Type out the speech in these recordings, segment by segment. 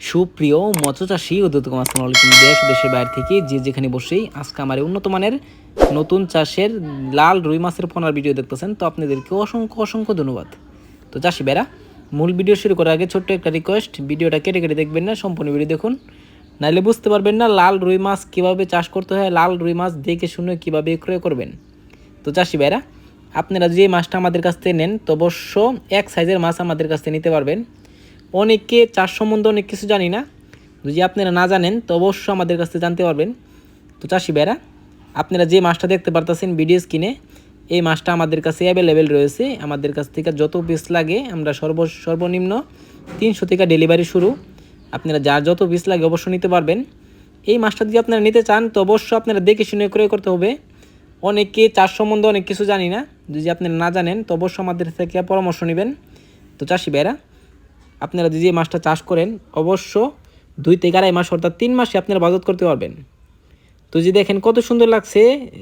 সুপ্রিয় মৎস্য চাষী উদ্যোক্তা আসসালামু আলাইকুম। দেশ দেশের বাইরে থেকে যে যেখানে বসেই আজকে আমার উন্নত মানের নতুন চাষের লাল রুই মাছের পোনার ভিডিও দেখতেছেন, তো আপনাদেরকে অসংখ্য অসংখ্য ধন্যবাদ। তো চাষি ভাইরা, মূল ভিডিও শুরু করার আগে ছোট্ট একটা রিকোয়েস্ট, ভিডিওটা কেটে কেটে দেখবেন না, সম্পূর্ণ ভিডিও দেখুন, নাইলে বুঝতে পারবেন না লাল রুই মাছ কীভাবে চাষ করতে হয়, লাল রুই মাছ দেখে শুনে কীভাবে ক্রয় করবেন। তো চাষি ভাইরা, আপনারা যে মাছটা আমাদের কাছ থেকে নেন তো অবশ্য এক সাইজের মাছ আমাদের কাছ থেকে নিতে পারবেন। অনেকে চাষ সম্বন্ধে অনেক কিছু জানি না, যদি আপনারা না জানেন তো অবশ্যই আমাদের কাছ থেকে জানতে পারবেন। তো চাষি ভাইরা, আপনারা যে মাছটা দেখতে পারতেছেন ভিডিও স্ক্রিনে, এই মাছটা আমাদের কাছে অ্যাভেলেবেল রয়েছে। আমাদের কাছ থেকে যত পিস লাগে আমরা সর্বনিম্ন 300 থেকে ডেলিভারি শুরু। আপনারা যার যত পিস লাগে অবশ্যই নিতে পারবেন। এই মাছটা যদি আপনারা নিতে চান তো অবশ্যই আপনারা দেখে শুনে ক্রয় করতে হবে। অনেকে চাষ সম্বন্ধে অনেক কিছু জানি না, যদি আপনারা না জানেন তো অবশ্যই আমাদের থেকে পরামর্শ নেবেন। তো চাষি ভাইরা, আপনারা যদি এই মাছটা চাষ করেন অবশ্য 2 থেকে 2.5 মাস অর্থাৎ 3 মাসে আপনারা বাজার করতে পারবেন। তো যদি দেখেন কত সুন্দর লাগছে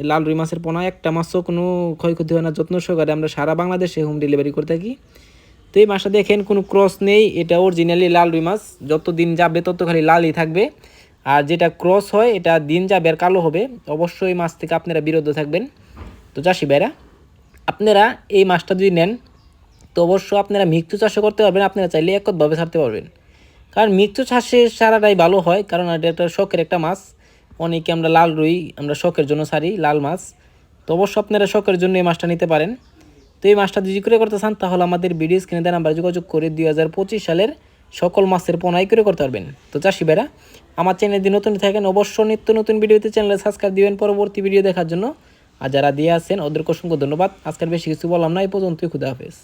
লাল রুই মাছের পোনা, একটা মাছও কোনো ক্ষয়ক্ষতি হয় না, যত্ন সহকারে আমরা সারা বাংলাদেশে হোম ডেলিভারি করে থাকি। তো এই মাছটা দেখেন কোনো ক্রস নেই, এটা অরিজিনালি লাল রুই মাছ, যত দিন যাবে তত খালি লালই থাকবে। আর যেটা ক্রস হয় এটা দিন যাবে আর কালো হবে। অবশ্যই এই মাছ থেকে আপনারা বিরত থাকবেন। তো চাষি ভাইরা, আপনারা এই মাছটা যদি নেন তো অবশ্য আপনারা মৃত্যু চাষও করতে পারবেন, আপনারা চাইলে এককভাবে ছাড়তে পারবেন। কারণ মৃত্যু চাষে সারাটাই ভালো হয়, কারণ এটা একটা শখের একটা মাছ। অনেকে আমরা লাল রুই আমরা শখের জন্য ছাড়ি লাল মাছ। তো অবশ্য আপনারা শখের জন্য এই মাছটা নিতে পারেন। তো এই মাছটা যদি করে করতে চান তাহলে আমাদের ভিডিও স্ক্রিনে দেন নাম্বারে যোগাযোগ করে 2025 সালের সকল মাছের পোনাই করে করতে পারবেন। তো চাষি ভাইরা, আমার চ্যানেল যদি নতুন থাকেন অবশ্যই নিত্য নতুন ভিডিওতে চ্যানেলে সাবস্ক্রাইব দিবেন পরবর্তী ভিডিও দেখার জন্য। আর যারা দিয়ে আছেন ওদেরকে অসংখ্য ধন্যবাদ। আজকের বেশি কিছু বললাম না, এই পর্যন্তই। খুদা হাফেজ।